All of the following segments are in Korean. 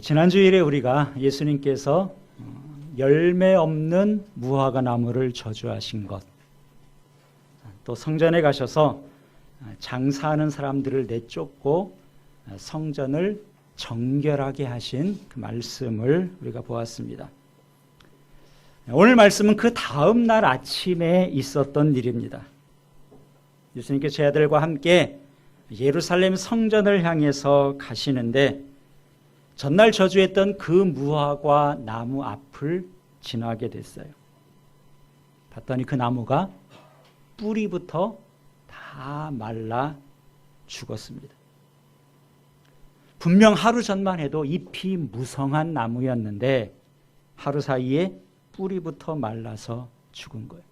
지난 주일에 우리가 예수님께서 열매 없는 무화과 나무를 저주하신 것, 또 성전에 가셔서 장사하는 사람들을 내쫓고 성전을 정결하게 하신 그 말씀을 우리가 보았습니다. 오늘 말씀은 그 다음 날 아침에 있었던 일입니다. 예수님께서 제 아들과 함께 예루살렘 성전을 향해서 가시는데 전날 저주했던 그 무화과 나무 앞을 지나게 됐어요. 봤더니 그 나무가 뿌리부터 다 말라 죽었습니다. 분명 하루 전만 해도 잎이 무성한 나무였는데 하루 사이에 뿌리부터 말라서 죽은 거예요.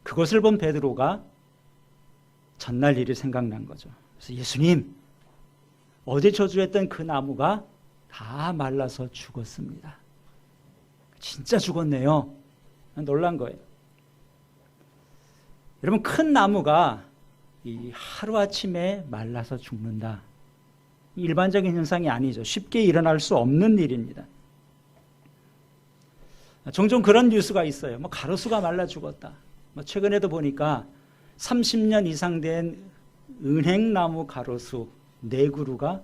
그것을 본 베드로가 전날 일이 생각난 거죠. 그래서 예수님, 어제 저주했던 그 나무가 다 말라서 죽었습니다. 진짜 죽었네요. 놀란 거예요. 여러분, 큰 나무가 이 하루아침에 말라서 죽는다. 일반적인 현상이 아니죠. 쉽게 일어날 수 없는 일입니다. 종종 그런 뉴스가 있어요. 가로수가 말라 죽었다. 최근에도 보니까 30년 이상 된 은행나무 가로수 4그루가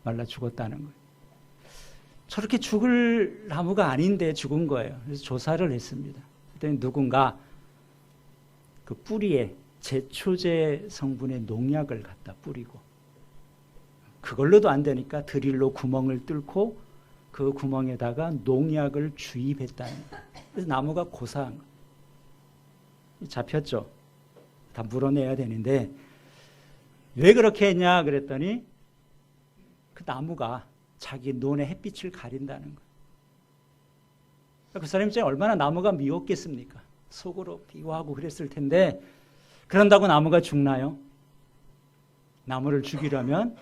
말라 죽었다는 거예요. 저렇게 죽을 나무가 아닌데 죽은 거예요. 그래서 조사를 했습니다. 그랬더니 누군가 그 뿌리에 제초제 성분의 농약을 갖다 뿌리고 그걸로도 안 되니까 드릴로 구멍을 뚫고 그 구멍에다가 농약을 주입했다는 거예요. 그래서 나무가 고사한 거예요. 잡혔죠. 다 물어내야 되는데 왜 그렇게 했냐 그랬더니 그 나무가 자기 눈의 햇빛을 가린다는 거예요. 그 사람 입장에 얼마나 나무가 미웠겠습니까? 속으로 비호하고 그랬을 텐데 그런다고 나무가 죽나요? 나무를 죽이려면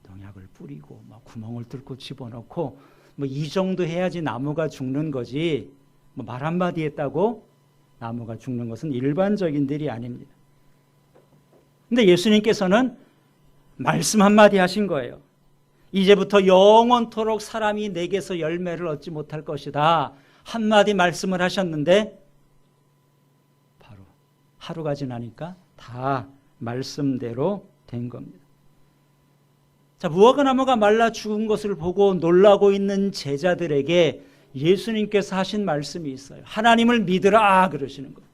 농약을 뿌리고 구멍을 뚫고 집어넣고 이 정도 해야지 나무가 죽는 거지 말 한마디 했다고 나무가 죽는 것은 일반적인 일이 아닙니다. 근데 예수님께서는 말씀 한마디 하신 거예요. 이제부터 영원토록 사람이 내게서 열매를 얻지 못할 것이다. 한마디 말씀을 하셨는데 바로 하루가 지나니까 다 말씀대로 된 겁니다. 자, 무화과 나무가 말라 죽은 것을 보고 놀라고 있는 제자들에게 예수님께서 하신 말씀이 있어요. 하나님을 믿으라 그러시는 거예요.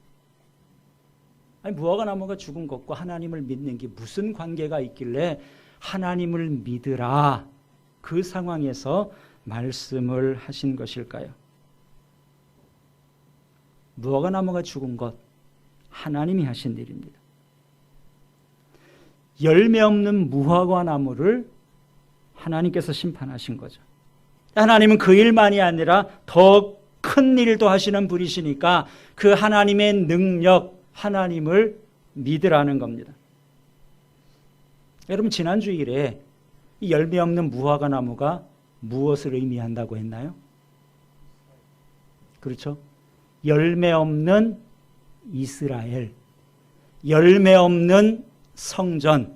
아니, 무화과 나무가 죽은 것과 하나님을 믿는 게 무슨 관계가 있길래 하나님을 믿으라 그 상황에서 말씀을 하신 것일까요? 무화과 나무가 죽은 것 하나님이 하신 일입니다. 열매 없는 무화과 나무를 하나님께서 심판하신 거죠. 하나님은 그 일만이 아니라 더 큰 일도 하시는 분이시니까 그 하나님의 능력, 하나님을 믿으라는 겁니다. 여러분, 지난 주일에 이 열매 없는 무화과 나무가 무엇을 의미한다고 했나요? 그렇죠? 열매 없는 이스라엘, 열매 없는 성전,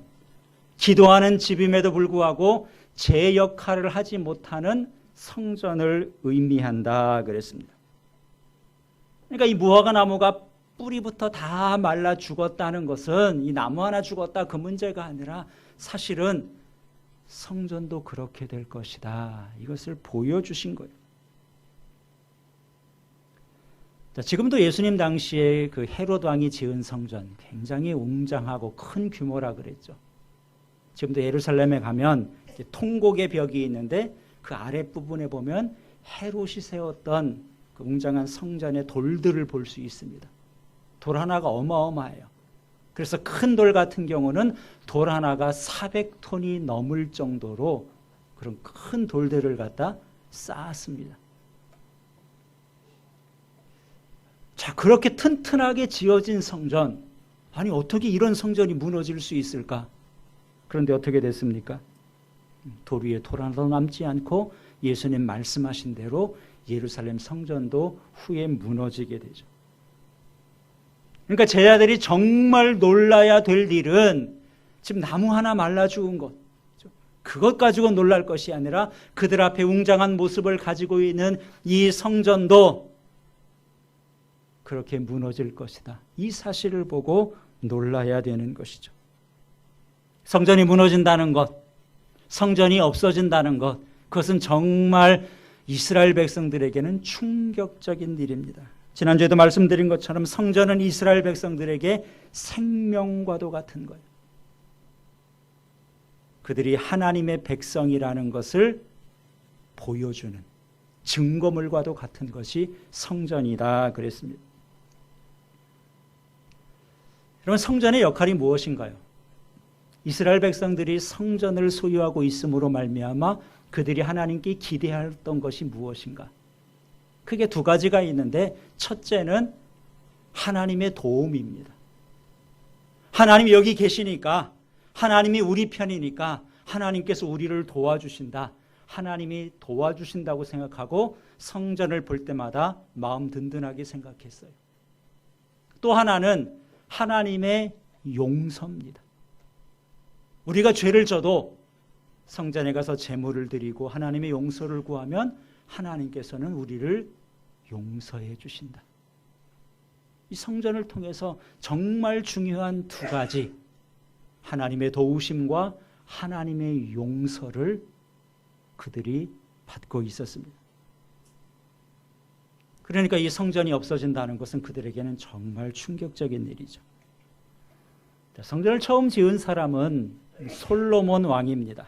기도하는 집임에도 불구하고 제 역할을 하지 못하는 성전을 의미한다 그랬습니다. 그러니까 이 무화과 나무가 뿌리부터 다 말라 죽었다는 것은 이 나무 하나 죽었다 그 문제가 아니라 사실은 성전도 그렇게 될 것이다. 이것을 보여주신 거예요. 자, 지금도 예수님 당시에 그 헤롯 왕이 지은 성전 굉장히 웅장하고 큰 규모라 그랬죠. 지금도 예루살렘에 가면 통곡의 벽이 있는데 그 아랫부분에 보면 헤롯이 세웠던 그 웅장한 성전의 돌들을 볼 수 있습니다. 돌 하나가 어마어마해요. 그래서 큰 돌 같은 경우는 돌 하나가 400톤이 넘을 정도로 그런 큰 돌들을 갖다 쌓았습니다. 자, 그렇게 튼튼하게 지어진 성전, 아니 어떻게 이런 성전이 무너질 수 있을까? 그런데 어떻게 됐습니까? 돌 위에 돌 하나도 남지 않고 예수님 말씀하신 대로 예루살렘 성전도 후에 무너지게 되죠. 그러니까 제자들이 정말 놀라야 될 일은 지금 나무 하나 말라 죽은 것, 그것 가지고 놀랄 것이 아니라 그들 앞에 웅장한 모습을 가지고 있는 이 성전도 그렇게 무너질 것이다. 이 사실을 보고 놀라야 되는 것이죠. 성전이 무너진다는 것, 성전이 없어진다는 것, 그것은 정말 이스라엘 백성들에게는 충격적인 일입니다. 지난주에도 말씀드린 것처럼 성전은 이스라엘 백성들에게 생명과도 같은 거예요. 그들이 하나님의 백성이라는 것을 보여주는 증거물과도 같은 것이 성전이다 그랬습니다. 여러분, 성전의 역할이 무엇인가요? 이스라엘 백성들이 성전을 소유하고 있음으로 말미암아 그들이 하나님께 기대했던 것이 무엇인가? 크게 두 가지가 있는데 첫째는 하나님의 도움입니다. 하나님이 여기 계시니까, 하나님이 우리 편이니까 하나님께서 우리를 도와주신다. 하나님이 도와주신다고 생각하고 성전을 볼 때마다 마음 든든하게 생각했어요. 또 하나는 하나님의 용서입니다. 우리가 죄를 져도 성전에 가서 제물을 드리고 하나님의 용서를 구하면 하나님께서는 우리를 용서해 주신다. 이 성전을 통해서 정말 중요한 두 가지, 하나님의 도우심과 하나님의 용서를 그들이 받고 있었습니다. 그러니까 이 성전이 없어진다는 것은 그들에게는 정말 충격적인 일이죠. 성전을 처음 지은 사람은 솔로몬 왕입니다.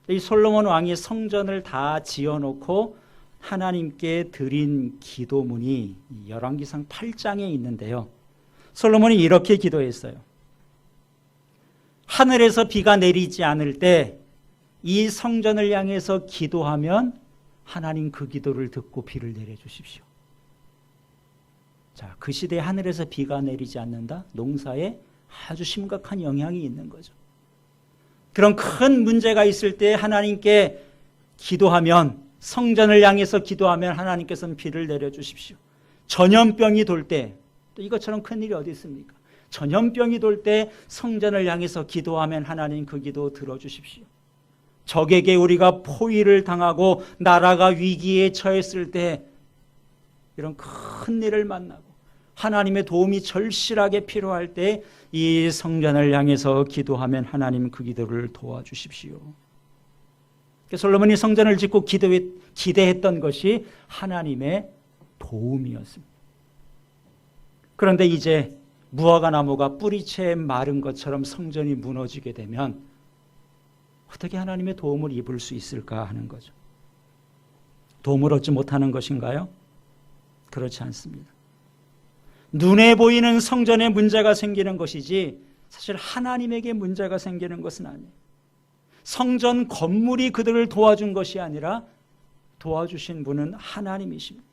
이 솔로몬 왕이 성전을 다 지어놓고 하나님께 드린 기도문이 열왕기상 8장에 있는데요. 솔로몬이 이렇게 기도했어요. 하늘에서 비가 내리지 않을 때 이 성전을 향해서 기도하면 하나님 그 기도를 듣고 비를 내려주십시오. 자, 그 시대에 하늘에서 비가 내리지 않는다? 농사에 아주 심각한 영향이 있는 거죠. 그런 큰 문제가 있을 때 하나님께 기도하면, 성전을 향해서 기도하면 하나님께서는 비를 내려주십시오. 전염병이 돌 때, 또 이것처럼 큰일이 어디 있습니까? 전염병이 돌 때 성전을 향해서 기도하면 하나님 그 기도 들어주십시오. 적에게 우리가 포위를 당하고 나라가 위기에 처했을 때, 이런 큰 일을 만나고 하나님의 도움이 절실하게 필요할 때 이 성전을 향해서 기도하면 하나님 그 기도를 도와주십시오. 솔로몬이 성전을 짓고 기대했던 것이 하나님의 도움이었습니다. 그런데 이제 무화과 나무가 뿌리채 마른 것처럼 성전이 무너지게 되면 어떻게 하나님의 도움을 입을 수 있을까 하는 거죠. 도움을 얻지 못하는 것인가요? 그렇지 않습니다. 눈에 보이는 성전에 문제가 생기는 것이지 사실 하나님에게 문제가 생기는 것은 아니에요. 성전 건물이 그들을 도와준 것이 아니라 도와주신 분은 하나님이십니다.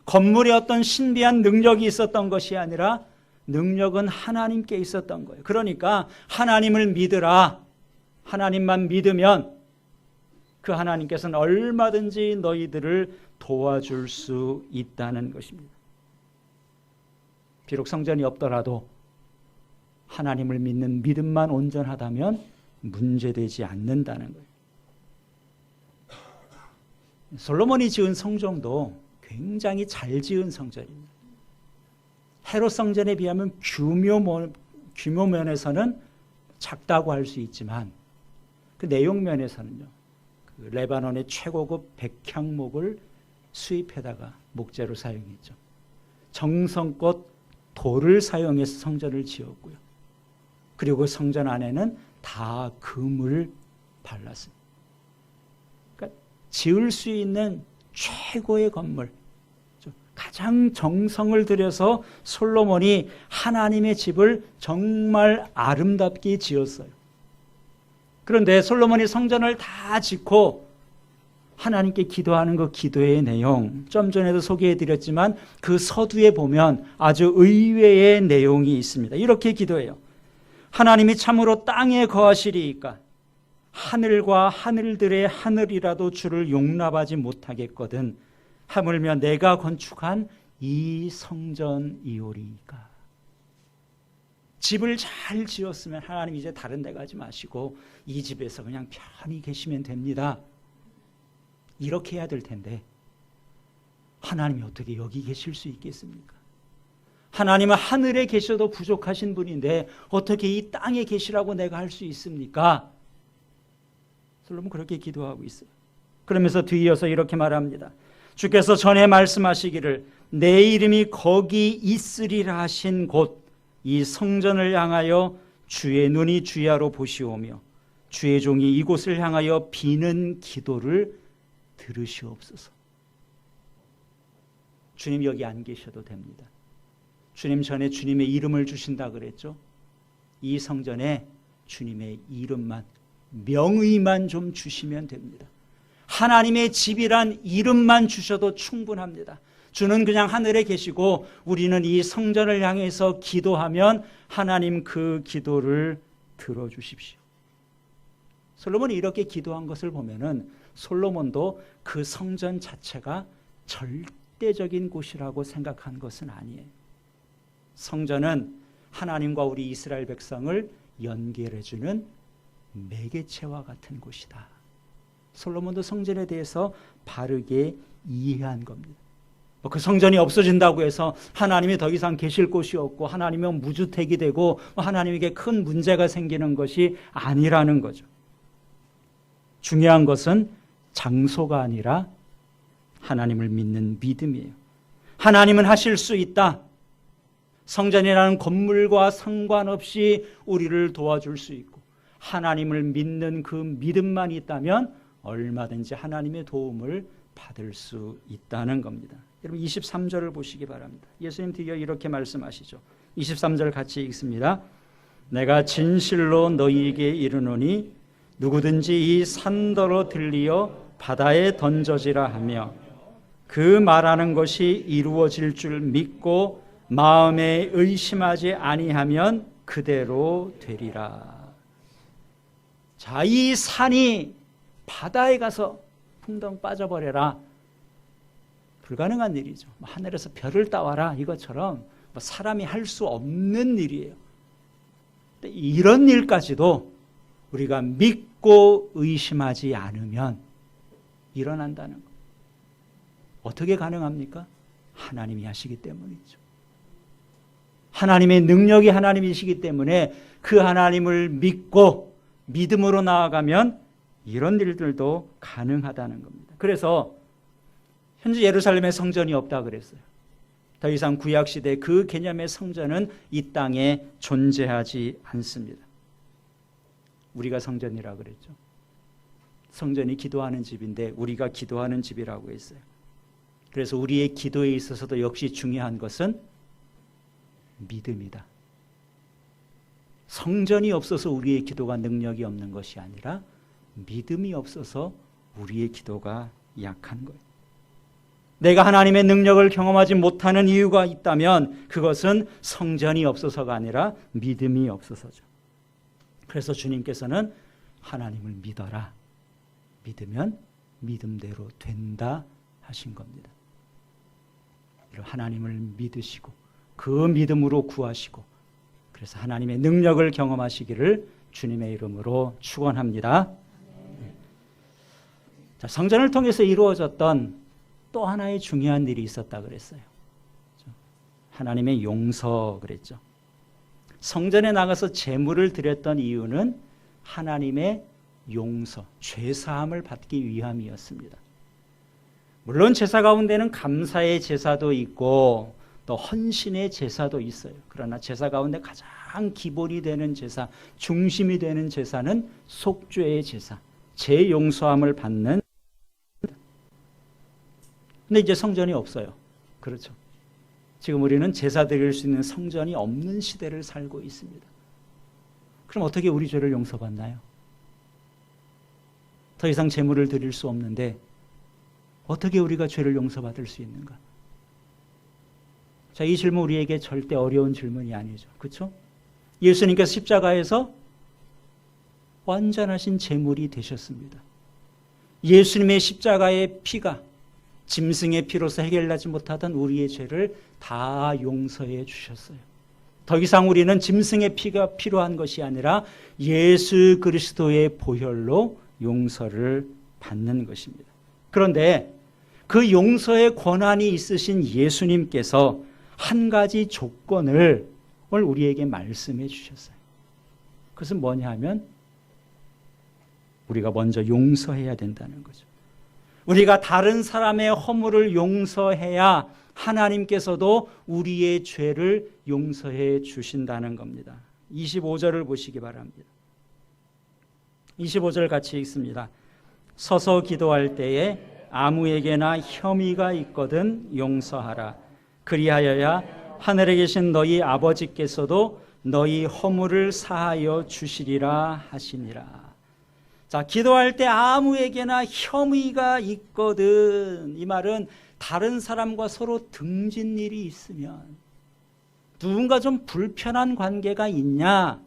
건물에 어떤 신비한 능력이 있었던 것이 아니라 능력은 하나님께 있었던 거예요. 그러니까 하나님을 믿으라. 하나님만 믿으면 그 하나님께서는 얼마든지 너희들을 도와줄 수 있다는 것입니다. 비록 성전이 없더라도 하나님을 믿는 믿음만 온전하다면 문제되지 않는다는 거예요. 솔로몬이 지은 성전도 굉장히 잘 지은 성전입니다. 헤롯 성전에 비하면 규모 면에서는 작다고 할 수 있지만 그 내용 면에서는요, 그 레바논의 최고급 백향목을 수입해다가 목재로 사용했죠. 정성껏 돌을 사용해서 성전을 지었고요. 그리고 그 성전 안에는 다 금을 발랐습니다. 그러니까 지을 수 있는 최고의 건물, 가장 정성을 들여서 솔로몬이 하나님의 집을 정말 아름답게 지었어요. 그런데 솔로몬이 성전을 다 짓고 하나님께 기도하는 그 기도의 내용, 좀 전에도 소개해드렸지만 그 서두에 보면 아주 의외의 내용이 있습니다. 이렇게 기도해요. 하나님이 참으로 땅에 거하시리이까 하늘과 하늘들의 하늘이라도 주를 용납하지 못하겠거든 하물며 내가 건축한 이 성전이오리이까. 집을 잘 지었으면 하나님 이제 다른 데 가지 마시고 이 집에서 그냥 편히 계시면 됩니다. 이렇게 해야 될 텐데 하나님이 어떻게 여기 계실 수 있겠습니까? 하나님은 하늘에 계셔도 부족하신 분인데 어떻게 이 땅에 계시라고 내가 할 수 있습니까? 솔로몬 그렇게 기도하고 있어요. 그러면서 뒤이어서 이렇게 말합니다. 주께서 전에 말씀하시기를 내 이름이 거기 있으리라 하신 곳 이 성전을 향하여 주의 눈이 주야로 보시오며 주의 종이 이곳을 향하여 비는 기도를 들으시옵소서. 주님 여기 안 계셔도 됩니다. 주님 전에 주님의 이름을 주신다 그랬죠. 이 성전에 주님의 이름만, 명의만 좀 주시면 됩니다. 하나님의 집이란 이름만 주셔도 충분합니다. 주는 그냥 하늘에 계시고 우리는 이 성전을 향해서 기도하면 하나님 그 기도를 들어주십시오. 솔로몬이 이렇게 기도한 것을 보면은 솔로몬도 그 성전 자체가 절대적인 곳이라고 생각한 것은 아니에요. 성전은 하나님과 우리 이스라엘 백성을 연결해주는 매개체와 같은 곳이다. 솔로몬도 성전에 대해서 바르게 이해한 겁니다. 그 성전이 없어진다고 해서 하나님이 더 이상 계실 곳이 없고 하나님은 무주택이 되고 하나님에게 큰 문제가 생기는 것이 아니라는 거죠. 중요한 것은 장소가 아니라 하나님을 믿는 믿음이에요. 하나님은 하실 수 있다. 성전이라는 건물과 상관없이 우리를 도와줄 수 있고 하나님을 믿는 그 믿음만 있다면 얼마든지 하나님의 도움을 받을 수 있다는 겁니다. 여러분 23절을 보시기 바랍니다. 예수님 뒤에 이렇게 말씀하시죠. 23절 같이 읽습니다. 내가 진실로 너희에게 이르노니 누구든지 이 산더러 들리어 바다에 던져지라 하며 그 말하는 것이 이루어질 줄 믿고 마음에 의심하지 아니하면 그대로 되리라. 자, 이 산이 바다에 가서 풍덩 빠져버려라. 불가능한 일이죠. 하늘에서 별을 따와라 이것처럼 사람이 할 수 없는 일이에요. 이런 일까지도 우리가 믿고 의심하지 않으면 일어난다는 것. 어떻게 가능합니까? 하나님이 하시기 때문이죠. 하나님의 능력이 하나님이시기 때문에 그 하나님을 믿고 믿음으로 나아가면 이런 일들도 가능하다는 겁니다. 그래서 현재 예루살렘에 성전이 없다 그랬어요. 더 이상 구약시대 그 개념의 성전은 이 땅에 존재하지 않습니다. 우리가 성전이라 그랬죠. 성전이 기도하는 집인데 우리가 기도하는 집이라고 했어요. 그래서 우리의 기도에 있어서도 역시 중요한 것은 믿음이다. 성전이 없어서 우리의 기도가 능력이 없는 것이 아니라 믿음이 없어서 우리의 기도가 약한 거예요. 내가 하나님의 능력을 경험하지 못하는 이유가 있다면 그것은 성전이 없어서가 아니라 믿음이 없어서죠. 그래서 주님께서는 하나님을 믿어라. 믿으면 믿음대로 된다 하신 겁니다. 하나님을 믿으시고 그 믿음으로 구하시고 그래서 하나님의 능력을 경험하시기를 주님의 이름으로 축원합니다. 자, 성전을 통해서 이루어졌던 또 하나의 중요한 일이 있었다 그랬어요. 하나님의 용서 그랬죠. 성전에 나가서 제물을 드렸던 이유는 하나님의 용서, 죄사함을 받기 위함이었습니다. 물론 제사 가운데는 감사의 제사도 있고 또 헌신의 제사도 있어요. 그러나 제사 가운데 가장 기본이 되는 제사, 중심이 되는 제사는 속죄의 제사, 죄 용서함을 받는. 근데 이제 성전이 없어요. 그렇죠. 지금 우리는 제사 드릴 수 있는 성전이 없는 시대를 살고 있습니다. 그럼 어떻게 우리 죄를 용서받나요? 더 이상 제물을 드릴 수 없는데 어떻게 우리가 죄를 용서받을 수 있는가? 자, 이 질문 우리에게 절대 어려운 질문이 아니죠. 그렇죠? 예수님께서 십자가에서 완전하신 제물이 되셨습니다. 예수님의 십자가의 피가 짐승의 피로서 해결하지 못하던 우리의 죄를 다 용서해 주셨어요. 더 이상 우리는 짐승의 피가 필요한 것이 아니라 예수 그리스도의 보혈로 용서를 받는 것입니다. 그런데 그 용서의 권한이 있으신 예수님께서 한 가지 조건을 오늘 우리에게 말씀해 주셨어요. 그것은 뭐냐 하면 우리가 먼저 용서해야 된다는 거죠. 우리가 다른 사람의 허물을 용서해야 하나님께서도 우리의 죄를 용서해 주신다는 겁니다. 25절을 보시기 바랍니다. 25절 같이 읽습니다. 서서 기도할 때에 아무에게나 혐의가 있거든 용서하라. 그리하여야 하늘에 계신 너희 아버지께서도 너희 허물을 사하여 주시리라 하시니라. 자, 기도할 때 아무에게나 혐의가 있거든. 이 말은 다른 사람과 서로 등진 일이 있으면, 누군가 좀 불편한 관계가 있냐?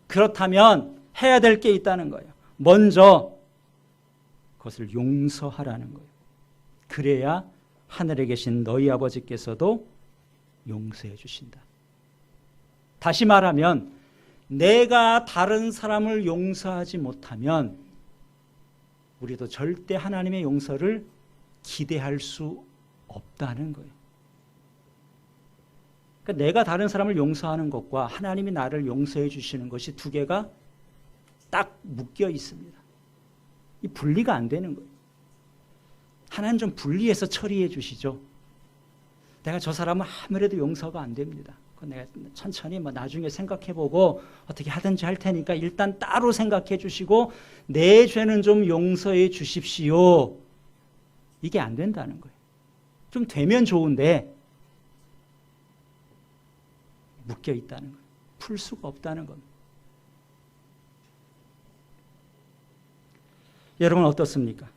그렇다면 해야 될 게 있다는 거예요. 먼저 그것을 용서하라는 거예요. 그래야 하늘에 계신 너희 아버지께서도 용서해 주신다. 다시 말하면 내가 다른 사람을 용서하지 못하면 우리도 절대 하나님의 용서를 기대할 수 없다는 거예요. 그러니까 내가 다른 사람을 용서하는 것과 하나님이 나를 용서해 주시는 것이 두 개가 딱 묶여 있습니다. 이 분리가 안 되는 거예요. 하나님 좀 분리해서 처리해 주시죠. 내가 저 사람은 아무래도 용서가 안 됩니다. 내가 천천히 나중에 생각해보고 어떻게 하든지 할 테니까 일단 따로 생각해 주시고 내 죄는 좀 용서해 주십시오. 이게 안 된다는 거예요. 좀 되면 좋은데 묶여 있다는 거예요. 풀 수가 없다는 겁니다. 여러분 어떻습니까?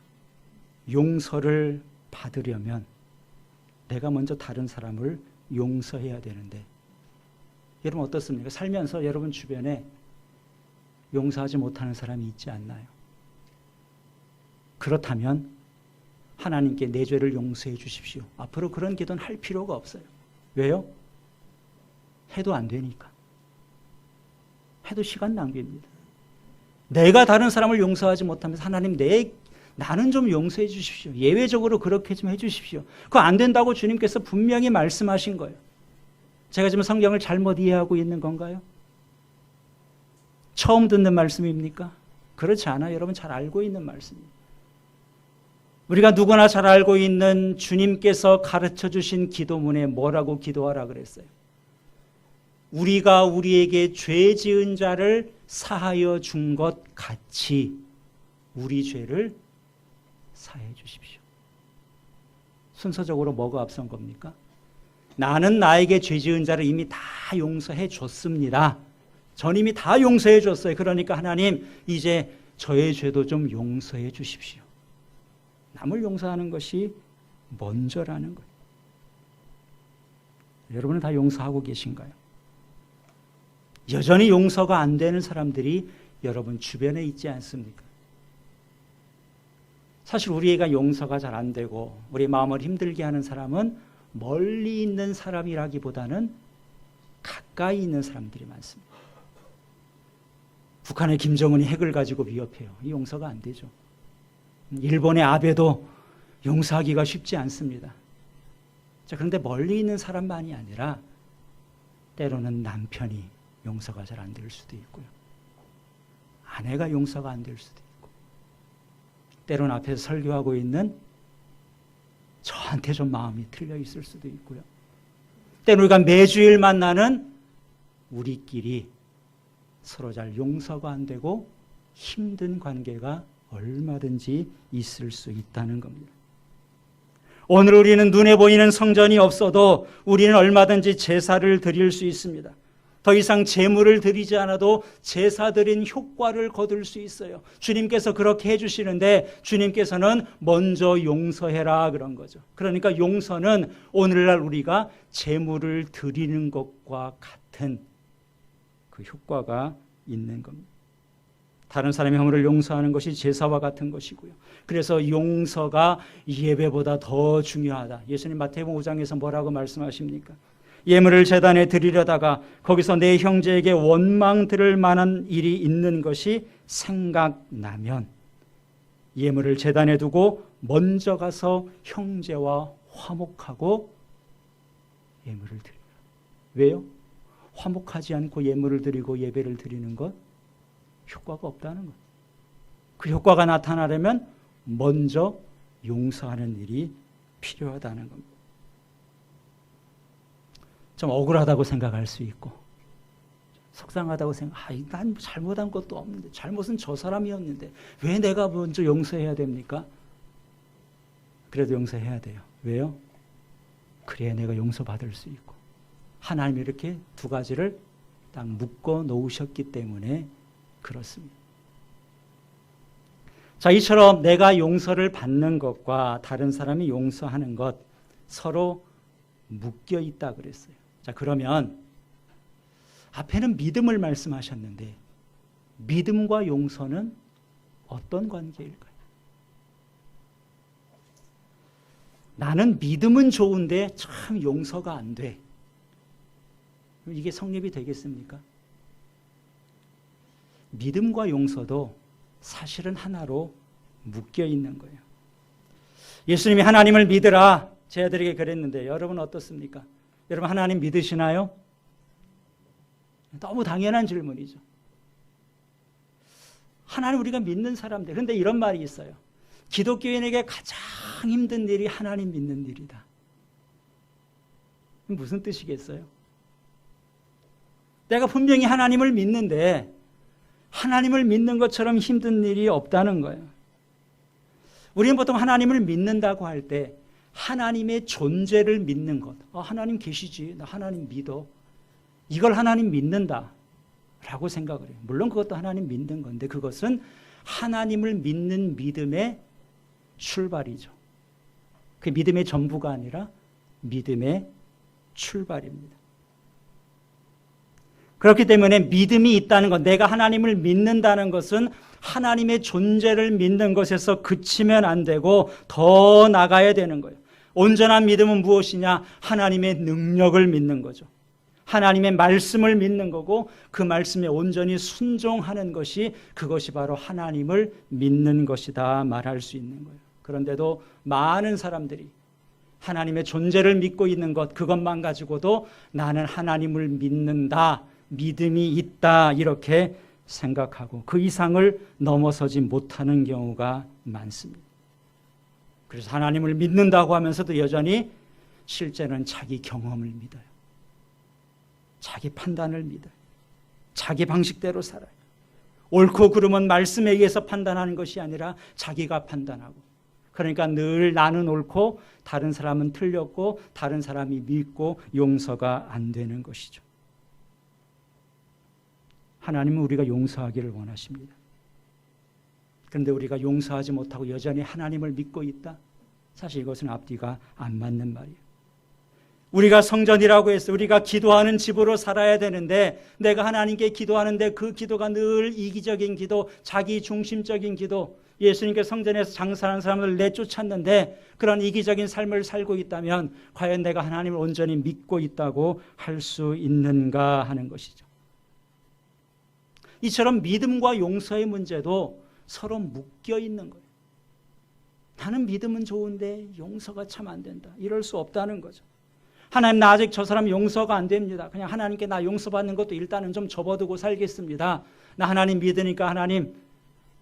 용서를 받으려면 내가 먼저 다른 사람을 용서해야 되는데, 여러분 어떻습니까? 살면서 여러분 주변에 용서하지 못하는 사람이 있지 않나요? 그렇다면 하나님께 내 죄를 용서해 주십시오. 앞으로 그런 기도는 할 필요가 없어요. 왜요? 해도 안 되니까. 해도 시간 낭비입니다. 내가 다른 사람을 용서하지 못하면서 하나님 나는 좀 용서해 주십시오. 예외적으로 그렇게 좀 해 주십시오. 그거 안 된다고 주님께서 분명히 말씀하신 거예요. 제가 지금 성경을 잘못 이해하고 있는 건가요? 처음 듣는 말씀입니까? 그렇지 않아요. 여러분 잘 알고 있는 말씀입니다. 우리가 누구나 잘 알고 있는 주님께서 가르쳐 주신 기도문에 뭐라고 기도하라 그랬어요? 우리가 우리에게 죄 지은 자를 사하여 준 것 같이 우리 죄를 사해 주십시오. 순서적으로 뭐가 앞선 겁니까? 나는 나에게 죄 지은 자를 이미 다 용서해 줬습니다. 전 이미 다 용서해 줬어요. 그러니까 하나님 이제 저의 죄도 좀 용서해 주십시오. 남을 용서하는 것이 먼저라는 거예요. 여러분은 다 용서하고 계신가요? 여전히 용서가 안 되는 사람들이 여러분 주변에 있지 않습니까? 사실 우리가 용서가 잘 안 되고 우리 마음을 힘들게 하는 사람은 멀리 있는 사람이라기보다는 가까이 있는 사람들이 많습니다. 북한의 김정은이 핵을 가지고 위협해요. 이 용서가 안 되죠. 일본의 아베도 용서하기가 쉽지 않습니다. 자, 그런데 멀리 있는 사람만이 아니라 때로는 남편이 용서가 잘 안 될 수도 있고요. 아내가 용서가 안 될 수도 있고, 때로는 앞에서 설교하고 있는 저한테 좀 마음이 틀려 있을 수도 있고요. 때로는 우리가 매주일 만나는 우리끼리 서로 잘 용서가 안 되고 힘든 관계가 얼마든지 있을 수 있다는 겁니다. 오늘 우리는 눈에 보이는 성전이 없어도 우리는 얼마든지 제사를 드릴 수 있습니다. 더 이상 제물을 드리지 않아도 제사 드린 효과를 거둘 수 있어요. 주님께서 그렇게 해주시는데 주님께서는 먼저 용서해라 그런 거죠. 그러니까 용서는 오늘날 우리가 제물을 드리는 것과 같은 그 효과가 있는 겁니다. 다른 사람의 허물을 용서하는 것이 제사와 같은 것이고요. 그래서 용서가 예배보다 더 중요하다. 예수님 마태복음 5장에서 뭐라고 말씀하십니까? 예물을 제단에 드리려다가 거기서 내 형제에게 원망 들을 만한 일이 있는 것이 생각나면 예물을 제단에 두고 먼저 가서 형제와 화목하고 예물을 드리라. 왜요? 화목하지 않고 예물을 드리고 예배를 드리는 것 효과가 없다는 것. 그 효과가 나타나려면 먼저 용서하는 일이 필요하다는 겁니다. 좀 억울하다고 생각할 수 있고 속상하다고 난 잘못한 것도 없는데 잘못은 저 사람이었는데 왜 내가 먼저 용서해야 됩니까? 그래도 용서해야 돼요. 왜요? 그래야 내가 용서받을 수 있고 하나님이 이렇게 두 가지를 딱 묶어 놓으셨기 때문에 그렇습니다. 자, 이처럼 내가 용서를 받는 것과 다른 사람이 용서하는 것 서로 묶여 있다 그랬어요. 자, 그러면 앞에는 믿음을 말씀하셨는데 믿음과 용서는 어떤 관계일까요? 나는 믿음은 좋은데 참 용서가 안 돼. 이게 성립이 되겠습니까? 믿음과 용서도 사실은 하나로 묶여 있는 거예요. 예수님이 하나님을 믿으라 제 아들에게 그랬는데 여러분 어떻습니까? 여러분 하나님 믿으시나요? 너무 당연한 질문이죠. 하나님 우리가 믿는 사람들. 그런데 이런 말이 있어요. 기독교인에게 가장 힘든 일이 하나님 믿는 일이다. 무슨 뜻이겠어요? 내가 분명히 하나님을 믿는데 하나님을 믿는 것처럼 힘든 일이 없다는 거예요. 우리는 보통 하나님을 믿는다고 할 때 하나님의 존재를 믿는 것. 하나님 계시지. 나 하나님 믿어. 이걸 하나님 믿는다 라고 생각을 해요. 물론 그것도 하나님 믿는 건데 그것은 하나님을 믿는 믿음의 출발이죠. 그 믿음의 전부가 아니라 믿음의 출발입니다. 그렇기 때문에 믿음이 있다는 것, 내가 하나님을 믿는다는 것은 하나님의 존재를 믿는 것에서 그치면 안 되고 더 나가야 되는 거예요. 온전한 믿음은 무엇이냐? 하나님의 능력을 믿는 거죠. 하나님의 말씀을 믿는 거고 그 말씀에 온전히 순종하는 것이 그것이 바로 하나님을 믿는 것이다 말할 수 있는 거예요. 그런데도 많은 사람들이 하나님의 존재를 믿고 있는 것 그것만 가지고도 나는 하나님을 믿는다, 믿음이 있다 이렇게 생각하고 그 이상을 넘어서지 못하는 경우가 많습니다. 그래서 하나님을 믿는다고 하면서도 여전히 실제는 자기 경험을 믿어요. 자기 판단을 믿어요. 자기 방식대로 살아요. 옳고 그름은 말씀에 의해서 판단하는 것이 아니라 자기가 판단하고 그러니까 늘 나는 옳고 다른 사람은 틀렸고 다른 사람이 믿고 용서가 안 되는 것이죠. 하나님은 우리가 용서하기를 원하십니다. 그런데 우리가 용서하지 못하고 여전히 하나님을 믿고 있다? 사실 이것은 앞뒤가 안 맞는 말이에요. 우리가 성전이라고 해서 우리가 기도하는 집으로 살아야 되는데 내가 하나님께 기도하는데 그 기도가 늘 이기적인 기도, 자기 중심적인 기도, 예수님께서 성전에서 장사하는 사람을 내쫓았는데 그런 이기적인 삶을 살고 있다면 과연 내가 하나님을 온전히 믿고 있다고 할 수 있는가 하는 것이죠. 이처럼 믿음과 용서의 문제도 서로 묶여 있는 거예요. 나는 믿음은 좋은데 용서가 참 안 된다. 이럴 수 없다는 거죠. 하나님 나 아직 저 사람 용서가 안 됩니다. 그냥 하나님께 나 용서받는 것도 일단은 좀 접어두고 살겠습니다. 나 하나님 믿으니까 하나님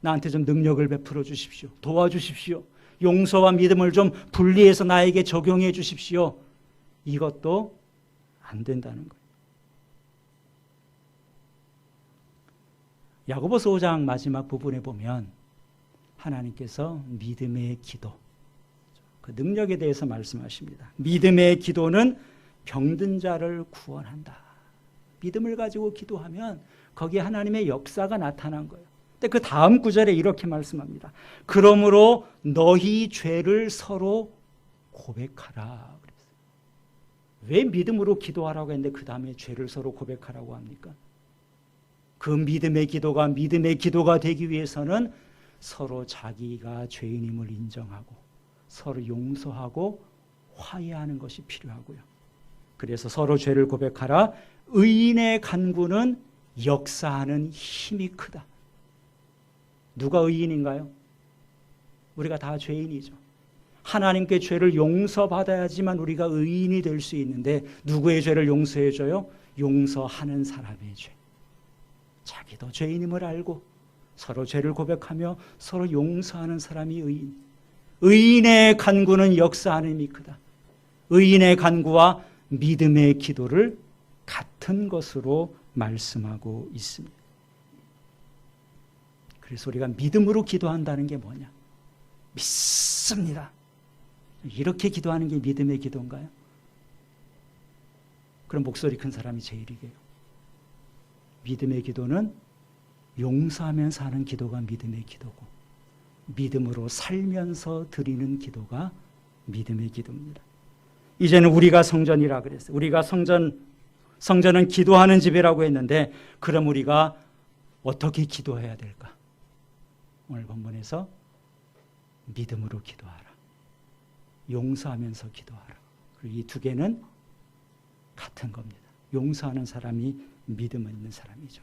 나한테 좀 능력을 베풀어 주십시오. 도와주십시오. 용서와 믿음을 좀 분리해서 나에게 적용해 주십시오. 이것도 안 된다는 거예요. 야고보서 5장 마지막 부분에 보면 하나님께서 믿음의 기도, 그 능력에 대해서 말씀하십니다. 믿음의 기도는 병든 자를 구원한다. 믿음을 가지고 기도하면 거기에 하나님의 역사가 나타난 거예요. 근데 그 다음 구절에 이렇게 말씀합니다. 그러므로 너희 죄를 서로 고백하라. 그랬어요. 왜 믿음으로 기도하라고 했는데 그 다음에 죄를 서로 고백하라고 합니까? 그 믿음의 기도가 되기 위해서는 서로 자기가 죄인임을 인정하고 서로 용서하고 화해하는 것이 필요하고요. 그래서 서로 죄를 고백하라. 의인의 간구는 역사하는 힘이 크다. 누가 의인인가요? 우리가 다 죄인이죠. 하나님께 죄를 용서받아야지만 우리가 의인이 될 수 있는데 누구의 죄를 용서해줘요? 용서하는 사람의 죄. 자기도 죄인임을 알고 서로 죄를 고백하며 서로 용서하는 사람이 의인. 의인의 간구는 역사하는 힘이 크다. 의인의 간구와 믿음의 기도를 같은 것으로 말씀하고 있습니다. 그래서 우리가 믿음으로 기도한다는 게 뭐냐? 믿습니다. 이렇게 기도하는 게 믿음의 기도인가요? 그럼 목소리 큰 사람이 제일 이게요. 믿음의 기도는 용서하면서 하는 기도가 믿음의 기도고 믿음으로 살면서 드리는 기도가 믿음의 기도입니다. 이제는 우리가 성전이라 그랬어요. 우리가 성전은 기도하는 집이라고 했는데 그럼 우리가 어떻게 기도해야 될까? 오늘 본문에서 믿음으로 기도하라. 용서하면서 기도하라. 그리고 이 두 개는 같은 겁니다. 용서하는 사람이 믿음 있는 사람이죠.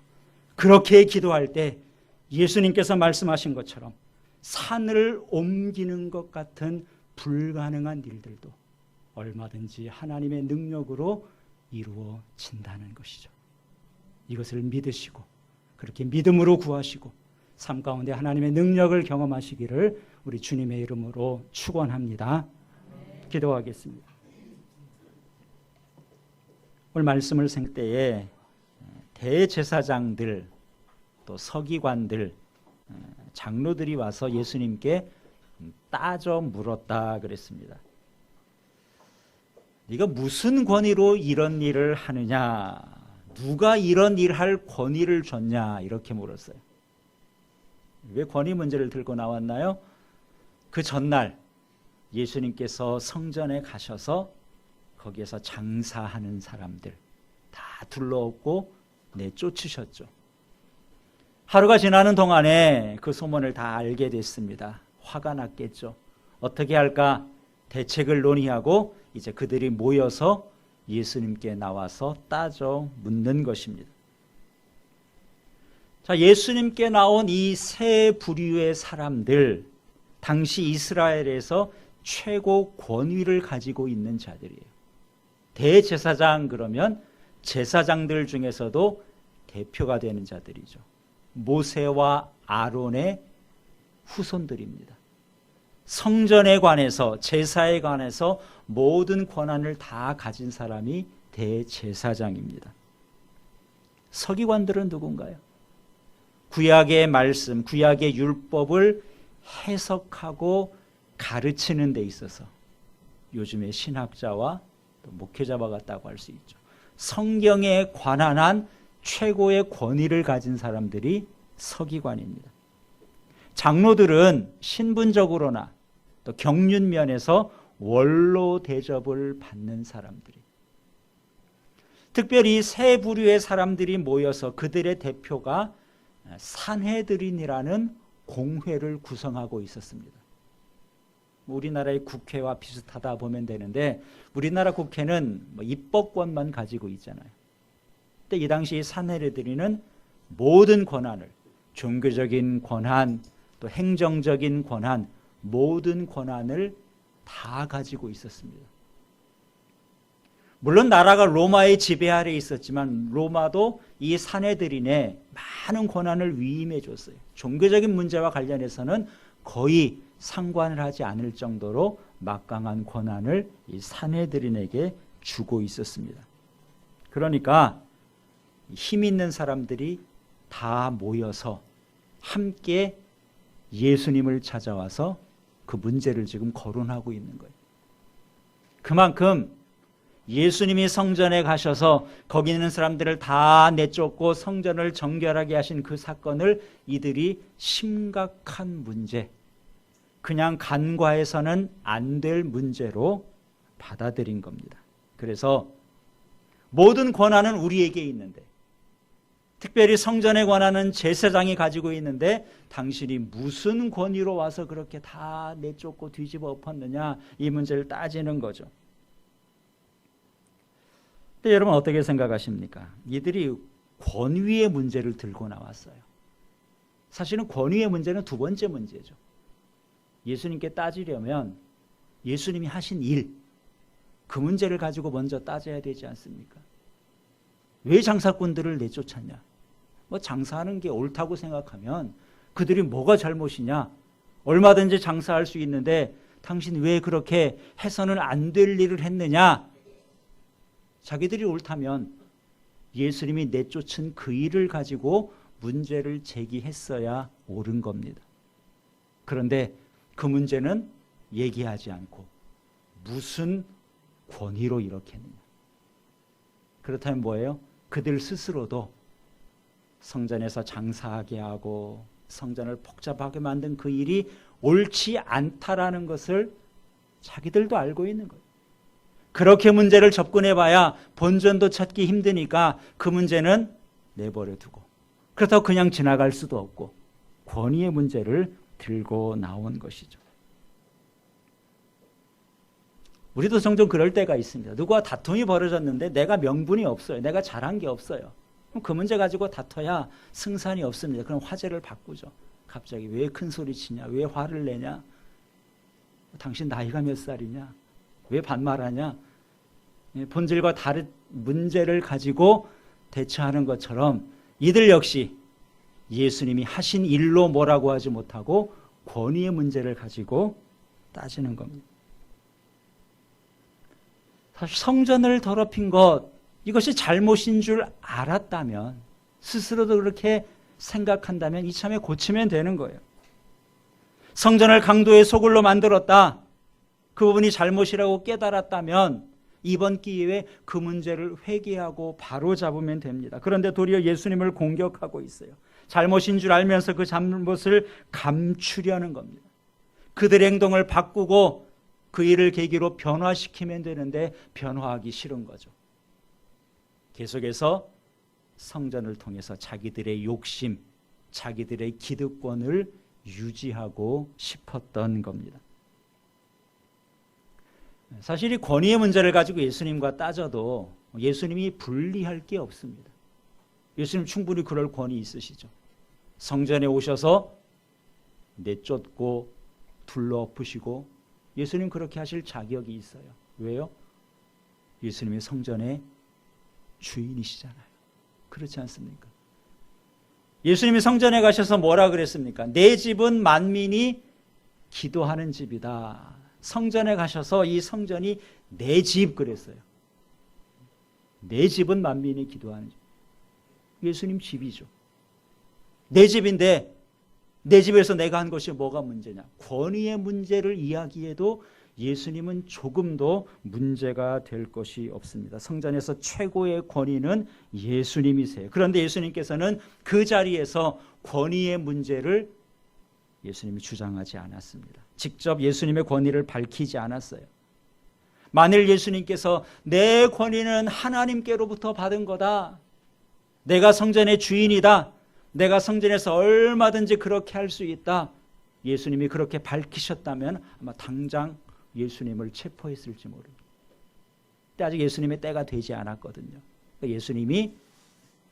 그렇게 기도할 때 예수님께서 말씀하신 것처럼 산을 옮기는 것 같은 불가능한 일들도 얼마든지 하나님의 능력으로 이루어진다는 것이죠. 이것을 믿으시고 그렇게 믿음으로 구하시고 삶 가운데 하나님의 능력을 경험하시기를 우리 주님의 이름으로 축원합니다. 기도하겠습니다. 오늘 말씀을 생 때에 대제사장들 또 서기관들 장로들이 와서 예수님께 따져 물었다 그랬습니다. 네가 무슨 권위로 이런 일을 하느냐? 누가 이런 일 할 권위를 줬냐? 이렇게 물었어요. 왜 권위 문제를 들고 나왔나요? 그 전날 예수님께서 성전에 가셔서 거기에서 장사하는 사람들 다 둘러엎고 내쫓으셨죠. 하루가 지나는 동안에 그 소문을 다 알게 됐습니다. 화가 났겠죠. 어떻게 할까 대책을 논의하고 이제 그들이 모여서 예수님께 나와서 따져 묻는 것입니다. 자, 예수님께 나온 이 세 부류의 사람들, 당시 이스라엘에서 최고 권위를 가지고 있는 자들이에요. 대제사장 그러면 제사장들 중에서도 대표가 되는 자들이죠. 모세와 아론의 후손들입니다. 성전에 관해서 제사에 관해서 모든 권한을 다 가진 사람이 대제사장입니다. 서기관들은 누군가요? 구약의 말씀, 구약의 율법을 해석하고 가르치는 데 있어서 요즘의 신학자와 또 목회자와 같다고 할 수 있죠. 성경에 관한 한 최고의 권위를 가진 사람들이 서기관입니다. 장로들은 신분적으로나 또 경륜 면에서 원로 대접을 받는 사람들이. 특별히 세 부류의 사람들이 모여서 그들의 대표가 산헤드린이라는 공회를 구성하고 있었습니다. 우리나라의 국회와 비슷하다 보면 되는데 우리나라 국회는 입법권만 가지고 있잖아요. 근데 이 당시 산헤드린은 모든 권한을, 종교적인 권한, 또 행정적인 권한, 모든 권한을 다 가지고 있었습니다. 물론 나라가 로마의 지배 아래에 있었지만 로마도 이 산헤드린에 많은 권한을 위임해 줬어요. 종교적인 문제와 관련해서는 거의 상관을 하지 않을 정도로 막강한 권한을 이 산헤드린에게 주고 있었습니다. 그러니까 힘 있는 사람들이 다 모여서 함께 예수님을 찾아와서 그 문제를 지금 거론하고 있는 거예요. 그만큼 예수님이 성전에 가셔서 거기 있는 사람들을 다 내쫓고 성전을 정결하게 하신 그 사건을 이들이 심각한 문제, 그냥 간과해서는 안 될 문제로 받아들인 겁니다. 그래서 모든 권한은 우리에게 있는데, 특별히 성전에 관한은 제사장이 가지고 있는데 당신이 무슨 권위로 와서 그렇게 다 내쫓고 뒤집어 엎었느냐, 이 문제를 따지는 거죠. 근데 여러분 어떻게 생각하십니까? 이들이 권위의 문제를 들고 나왔어요. 사실은 권위의 문제는 두 번째 문제죠. 예수님께 따지려면 예수님이 하신 일, 그 문제를 가지고 먼저 따져야 되지 않습니까? 왜 장사꾼들을 내쫓았냐? 뭐 장사하는 게 옳다고 생각하면 그들이 뭐가 잘못이냐? 얼마든지 장사할 수 있는데 당신 왜 그렇게 해서는 안 될 일을 했느냐? 자기들이 옳다면 예수님이 내쫓은 그 일을 가지고 문제를 제기했어야 옳은 겁니다. 그런데 그 문제는 얘기하지 않고 무슨 권위로 이렇게 했느냐? 그렇다면 뭐예요? 그들 스스로도 성전에서 장사하게 하고 성전을 복잡하게 만든 그 일이 옳지 않다라는 것을 자기들도 알고 있는 거예요. 그렇게 문제를 접근해봐야 본전도 찾기 힘드니까 그 문제는 내버려 두고, 그렇다고 그냥 지나갈 수도 없고 권위의 문제를 들고 나온 것이죠. 우리도 종종 그럴 때가 있습니다. 누구와 다툼이 벌어졌는데 내가 명분이 없어요. 내가 잘한 게 없어요. 그럼 그 문제 가지고 다퉈야 승산이 없습니다. 그럼 화제를 바꾸죠. 갑자기 왜 큰 소리 치냐? 왜 화를 내냐? 당신 나이가 몇 살이냐? 왜 반말하냐? 본질과 다른 문제를 가지고 대처하는 것처럼 이들 역시 예수님이 하신 일로 뭐라고 하지 못하고 권위의 문제를 가지고 따지는 겁니다. 사실 성전을 더럽힌 것, 이것이 잘못인 줄 알았다면, 스스로도 그렇게 생각한다면 이참에 고치면 되는 거예요. 성전을 강도의 소굴로 만들었다, 그 부분이 잘못이라고 깨달았다면 이번 기회에 그 문제를 회개하고 바로 잡으면 됩니다. 그런데 도리어 예수님을 공격하고 있어요. 잘못인 줄 알면서 그 잘못을 감추려는 겁니다. 그들의 행동을 바꾸고 그 일을 계기로 변화시키면 되는데 변화하기 싫은 거죠. 계속해서 성전을 통해서 자기들의 욕심, 자기들의 기득권을 유지하고 싶었던 겁니다. 사실 이 권위의 문제를 가지고 예수님과 따져도 예수님이 불리할 게 없습니다. 예수님 충분히 그럴 권위 있으시죠. 성전에 오셔서 내쫓고 둘러엎으시고 예수님 그렇게 하실 자격이 있어요. 왜요? 예수님이 성전의 주인이시잖아요. 그렇지 않습니까? 예수님이 성전에 가셔서 뭐라 그랬습니까? 내 집은 만민이 기도하는 집이다. 성전에 가셔서 이 성전이 내 집 그랬어요. 내 집은 만민이 기도하는 집. 예수님 집이죠. 내 집인데 내 집에서 내가 한 것이 뭐가 문제냐? 권위의 문제를 이야기해도 예수님은 조금도 문제가 될 것이 없습니다. 성전에서 최고의 권위는 예수님이세요. 그런데 예수님께서는 그 자리에서 권위의 문제를 예수님이 주장하지 않았습니다. 직접 예수님의 권위를 밝히지 않았어요. 만일 예수님께서 내 권위는 하나님께로부터 받은 거다, 내가 성전의 주인이다, 내가 성전에서 얼마든지 그렇게 할 수 있다, 예수님이 그렇게 밝히셨다면 아마 당장 예수님을 체포했을지 모릅니다. 근데 아직 예수님의 때가 되지 않았거든요. 예수님이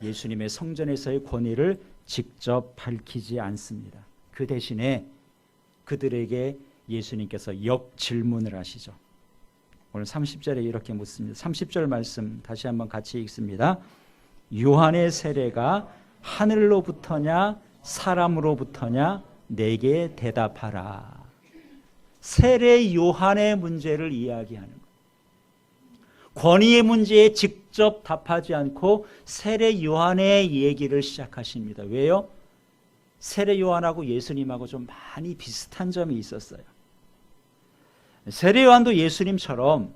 예수님의 성전에서의 권위를 직접 밝히지 않습니다. 그 대신에 그들에게 예수님께서 역질문을 하시죠. 오늘 30절에 이렇게 묻습니다. 30절 말씀 다시 한번 같이 읽습니다. 요한의 세례가 하늘로부터냐 사람으로부터냐 내게 대답하라. 세례 요한의 문제를 이야기하는 거예요. 권위의 문제에 직접 답하지 않고 세례 요한의 얘기를 시작하십니다. 왜요? 세례 요한하고 예수님하고 좀 많이 비슷한 점이 있었어요. 세례 요한도 예수님처럼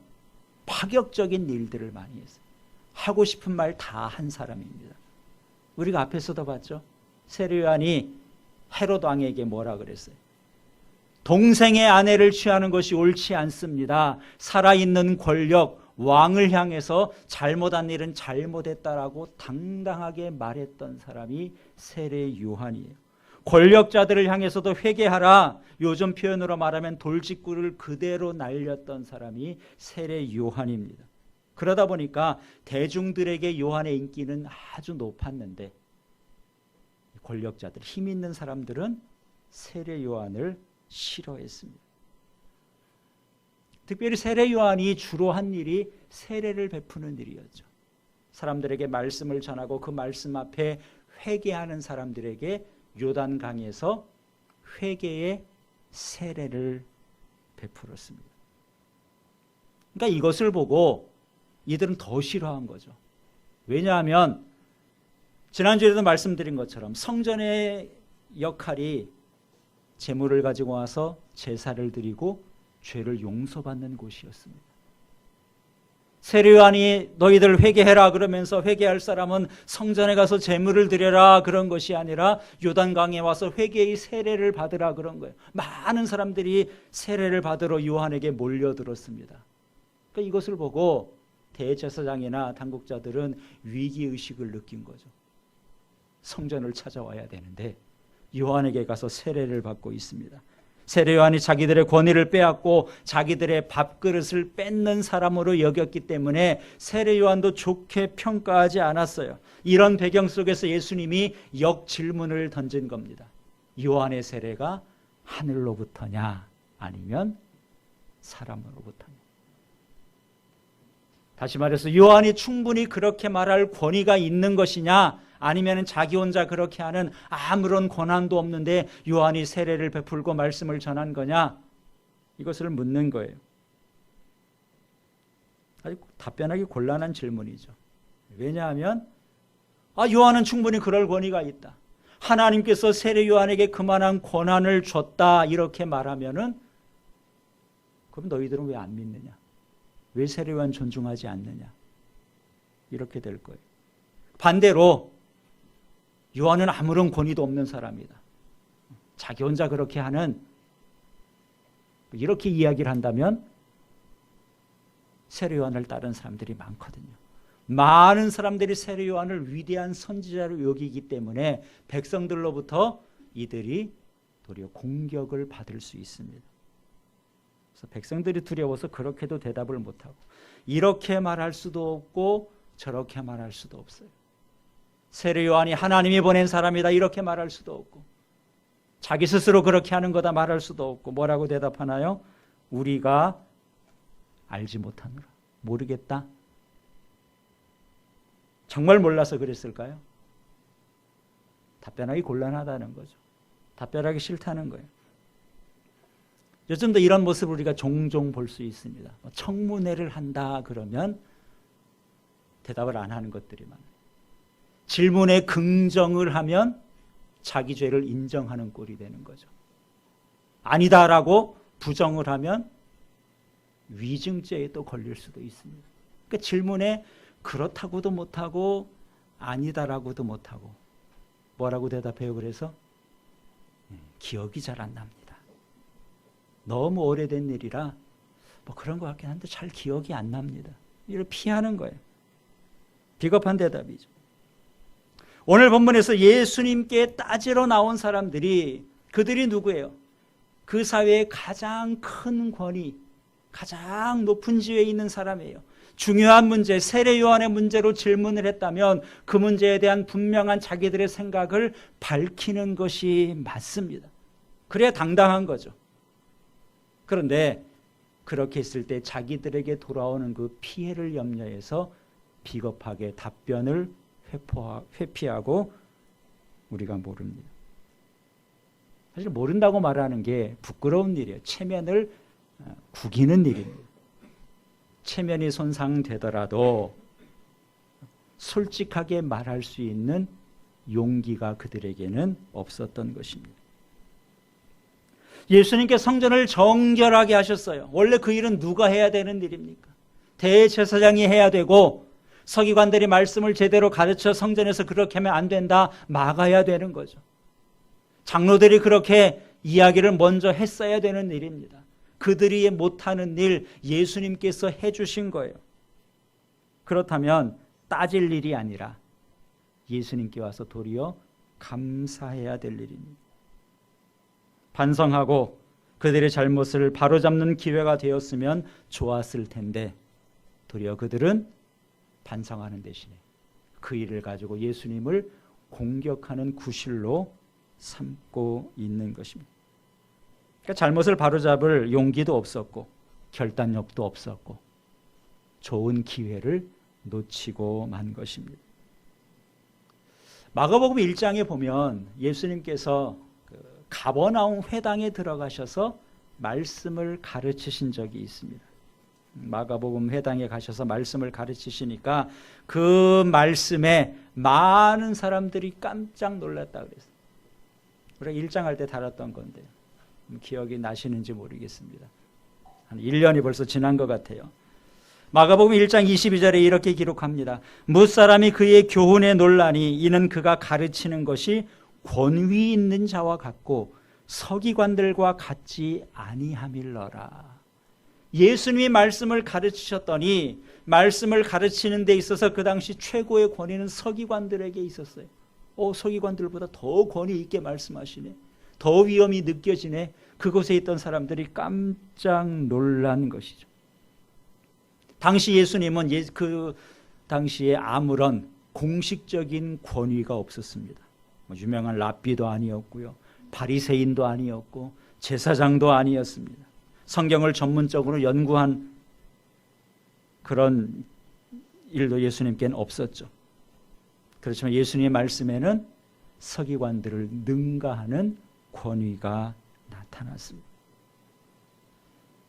파격적인 일들을 많이 했어요. 하고 싶은 말 다 한 사람입니다. 우리가 앞에서도 봤죠. 세례 요한이 헤롯 왕에게 뭐라 그랬어요? 동생의 아내를 취하는 것이 옳지 않습니다. 살아있는 권력, 왕을 향해서 잘못한 일은 잘못했다라고 당당하게 말했던 사람이 세례 요한이에요. 권력자들을 향해서도 회개하라, 요즘 표현으로 말하면 돌직구를 그대로 날렸던 사람이 세례 요한입니다. 그러다 보니까 대중들에게 요한의 인기는 아주 높았는데 권력자들, 힘 있는 사람들은 세례 요한을 싫어했습니다. 특별히 세례 요한이 주로 한 일이 세례를 베푸는 일이었죠. 사람들에게 말씀을 전하고 그 말씀 앞에 회개하는 사람들에게 요단강에서 회개의 세례를 베풀었습니다. 그러니까 이것을 보고 이들은 더 싫어한 거죠. 왜냐하면 지난주에도 말씀드린 것처럼 성전의 역할이 제물을 가지고 와서 제사를 드리고 죄를 용서받는 곳이었습니다. 세례 요한이 너희들 회개해라 그러면서 회개할 사람은 성전에 가서 제물을 드려라 그런 것이 아니라 요단강에 와서 회개의 세례를 받으라 그런 거예요. 많은 사람들이 세례를 받으러 요한에게 몰려들었습니다. 그러니까 이것을 보고 대제사장이나 당국자들은 위기의식을 느낀 거죠. 성전을 찾아와야 되는데 요한에게 가서 세례를 받고 있습니다. 세례 요한이 자기들의 권위를 빼앗고 자기들의 밥그릇을 뺏는 사람으로 여겼기 때문에 세례 요한도 좋게 평가하지 않았어요. 이런 배경 속에서 예수님이 역질문을 던진 겁니다. 요한의 세례가 하늘로부터냐 아니면 사람으로부터냐. 다시 말해서 요한이 충분히 그렇게 말할 권위가 있는 것이냐 아니면 자기 혼자 그렇게 하는 아무런 권한도 없는데 요한이 세례를 베풀고 말씀을 전한 거냐, 이것을 묻는 거예요. 아주 답변하기 곤란한 질문이죠. 왜냐하면 요한은 충분히 그럴 권위가 있다, 하나님께서 세례 요한에게 그만한 권한을 줬다 이렇게 말하면은 그럼 너희들은 왜 안 믿느냐, 왜 세례 요한 존중하지 않느냐, 이렇게 될 거예요. 반대로 요한은 아무런 권위도 없는 사람이다, 자기 혼자 그렇게 하는, 이렇게 이야기를 한다면 세례 요한을 따른 사람들이 많거든요. 많은 사람들이 세례 요한을 위대한 선지자로 여기기 때문에 백성들로부터 이들이 도리어 공격을 받을 수 있습니다. 그래서 백성들이 두려워서 그렇게도 대답을 못하고, 이렇게 말할 수도 없고 저렇게 말할 수도 없어요. 세례 요한이 하나님이 보낸 사람이다 이렇게 말할 수도 없고, 자기 스스로 그렇게 하는 거다 말할 수도 없고, 뭐라고 대답하나요? 우리가 알지 못하노라, 모르겠다. 정말 몰라서 그랬을까요? 답변하기 곤란하다는 거죠. 답변하기 싫다는 거예요. 요즘도 이런 모습을 우리가 종종 볼 수 있습니다. 청문회를 한다 그러면 대답을 안 하는 것들이 많아요. 질문에 긍정을 하면 자기 죄를 인정하는 꼴이 되는 거죠. 아니다라고 부정을 하면 위증죄에 또 걸릴 수도 있습니다. 그러니까 질문에 그렇다고도 못하고 아니다라고도 못하고 뭐라고 대답해요? 그래서 기억이 잘 안 납니다. 너무 오래된 일이라 뭐 그런 것 같긴 한데 잘 기억이 안 납니다. 이를 피하는 거예요. 비겁한 대답이죠. 오늘 본문에서 예수님께 따지러 나온 사람들이, 그들이 누구예요? 그 사회의 가장 큰 권위, 가장 높은 지위에 있는 사람이에요. 중요한 문제, 세례 요한의 문제로 질문을 했다면 그 문제에 대한 분명한 자기들의 생각을 밝히는 것이 맞습니다. 그래야 당당한 거죠. 그런데 그렇게 했을 때 자기들에게 돌아오는 그 피해를 염려해서 비겁하게 답변을 회피하고 우리가 모릅니다. 사실 모른다고 말하는 게 부끄러운 일이에요. 체면을 구기는 일입니다. 체면이 손상되더라도 솔직하게 말할 수 있는 용기가 그들에게는 없었던 것입니다. 예수님께 성전을 정결하게 하셨어요. 원래 그 일은 누가 해야 되는 일입니까? 대제사장이 해야 되고, 서기관들이 말씀을 제대로 가르쳐 성전에서 그렇게 하면 안 된다 막아야 되는 거죠. 장로들이 그렇게 이야기를 먼저 했어야 되는 일입니다. 그들이 못하는 일 예수님께서 해주신 거예요. 그렇다면 따질 일이 아니라 예수님께 와서 도리어 감사해야 될 일입니다. 반성하고 그들의 잘못을 바로잡는 기회가 되었으면 좋았을 텐데 도리어 그들은 반성하는 대신에 그 일을 가지고 예수님을 공격하는 구실로 삼고 있는 것입니다. 그러니까 잘못을 바로잡을 용기도 없었고 결단력도 없었고 좋은 기회를 놓치고 만 것입니다. 마가복음 1장에 보면 예수님께서 가버나움 회당에 들어가셔서 말씀을 가르치신 적이 있습니다. 마가복음 회당에 가셔서 말씀을 가르치시니까 그 말씀에 많은 사람들이 깜짝 놀랐다 그랬어요. 우리가 1장 할 때 다뤘던 건데 기억이 나시는지 모르겠습니다. 한 1년이 벌써 지난 것 같아요. 마가복음 1장 22절에 이렇게 기록합니다. 무사람이 그의 교훈에 놀라니 이는 그가 가르치는 것이 권위 있는 자와 같고 서기관들과 같지 아니함일러라. 예수님이 말씀을 가르치셨더니 말씀을 가르치는 데 있어서 그 당시 최고의 권위는 서기관들에게 있었어요. 서기관들보다 더 권위 있게 말씀하시네. 더 위험이 느껴지네. 그곳에 있던 사람들이 깜짝 놀란 것이죠. 당시 예수님은 그 당시에 아무런 공식적인 권위가 없었습니다. 유명한 랍비도 아니었고요. 바리새인도 아니었고 제사장도 아니었습니다. 성경을 전문적으로 연구한 그런 일도 예수님께는 없었죠. 그렇지만 예수님의 말씀에는 서기관들을 능가하는 권위가 나타났습니다.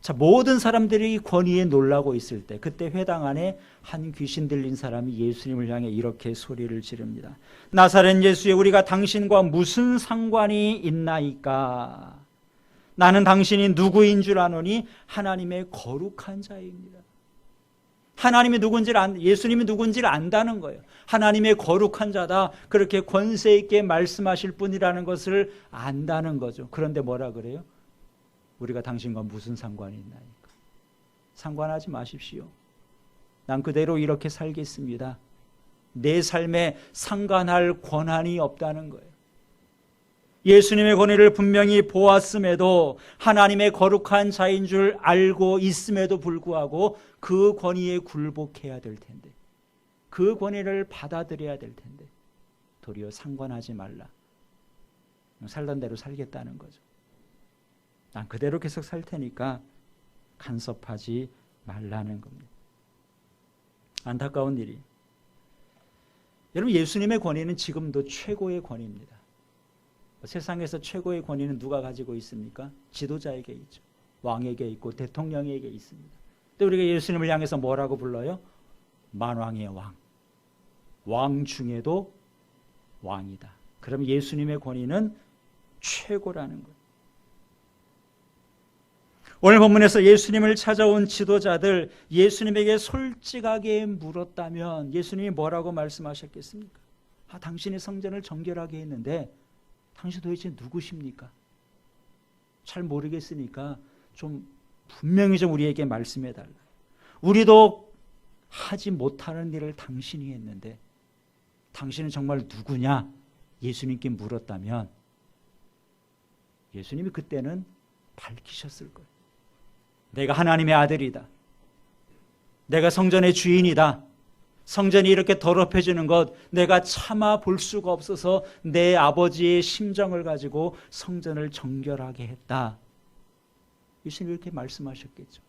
자, 모든 사람들이 권위에 놀라고 있을 때 그때 회당 안에 한 귀신 들린 사람이 예수님을 향해 이렇게 소리를 지릅니다. 나사렛 예수여, 우리가 당신과 무슨 상관이 있나이까? 나는 당신이 누구인 줄 아노니 하나님의 거룩한 자입니다. 하나님이 누군지를 예수님이 누군지를 안다는 거예요. 하나님의 거룩한 자다. 그렇게 권세 있게 말씀하실 분이라는 것을 안다는 거죠. 그런데 뭐라 그래요? 우리가 당신과 무슨 상관이 있나이까? 상관하지 마십시오. 난 그대로 이렇게 살겠습니다. 내 삶에 상관할 권한이 없다는 거예요. 예수님의 권위를 분명히 보았음에도 하나님의 거룩한 자인 줄 알고 있음에도 불구하고 그 권위에 굴복해야 될 텐데, 그 권위를 받아들여야 될 텐데 도리어 상관하지 말라. 살던 대로 살겠다는 거죠. 난 그대로 계속 살 테니까 간섭하지 말라는 겁니다. 안타까운 일이, 여러분, 예수님의 권위는 지금도 최고의 권위입니다. 세상에서 최고의 권위는 누가 가지고 있습니까? 지도자에게 있죠. 왕에게 있고 대통령에게 있습니다. 근데 우리가 예수님을 향해서 뭐라고 불러요? 만왕의 왕. 왕 중에도 왕이다. 그럼 예수님의 권위는 최고라는 거예요. 오늘 본문에서 예수님을 찾아온 지도자들, 예수님에게 솔직하게 물었다면 예수님이 뭐라고 말씀하셨겠습니까? 당신이 성전을 정결하게 했는데 당신 도대체 누구십니까? 잘 모르겠으니까 좀 분명히 좀 우리에게 말씀해 달라. 우리도 하지 못하는 일을 당신이 했는데 당신은 정말 누구냐? 예수님께 물었다면 예수님이 그때는 밝히셨을 거예요. 내가 하나님의 아들이다. 내가 성전의 주인이다. 성전이 이렇게 더럽혀지는 것 내가 참아 볼 수가 없어서 내 아버지의 심정을 가지고 성전을 정결하게 했다. 예수님이 이렇게 말씀하셨겠죠.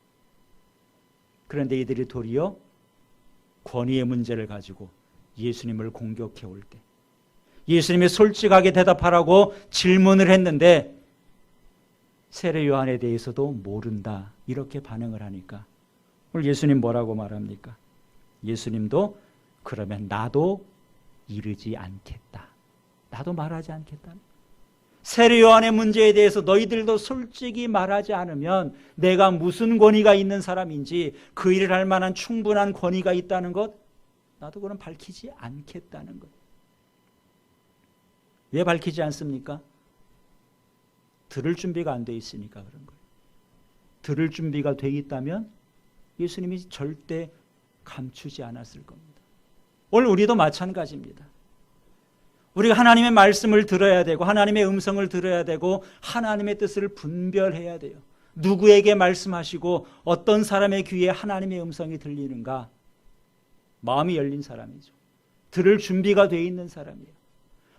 그런데 이들이 도리어 권위의 문제를 가지고 예수님을 공격해 올 때 예수님이 솔직하게 대답하라고 질문을 했는데 세례 요한에 대해서도 모른다 이렇게 반응을 하니까 오늘 예수님 뭐라고 말합니까? 예수님도 그러면 나도 이르지 않겠다. 나도 말하지 않겠다. 세례 요한의 문제에 대해서 너희들도 솔직히 말하지 않으면 내가 무슨 권위가 있는 사람인지 그 일을 할 만한 충분한 권위가 있다는 것 나도 그럼 밝히지 않겠다는 것. 왜 밝히지 않습니까? 들을 준비가 안 돼 있으니까 그런 거예요. 들을 준비가 돼 있다면 예수님이 절대 감추지 않았을 겁니다. 오늘 우리도 마찬가지입니다. 우리가 하나님의 말씀을 들어야 되고 하나님의 음성을 들어야 되고 하나님의 뜻을 분별해야 돼요. 누구에게 말씀하시고 어떤 사람의 귀에 하나님의 음성이 들리는가? 마음이 열린 사람이죠. 들을 준비가 되어 있는 사람이에요.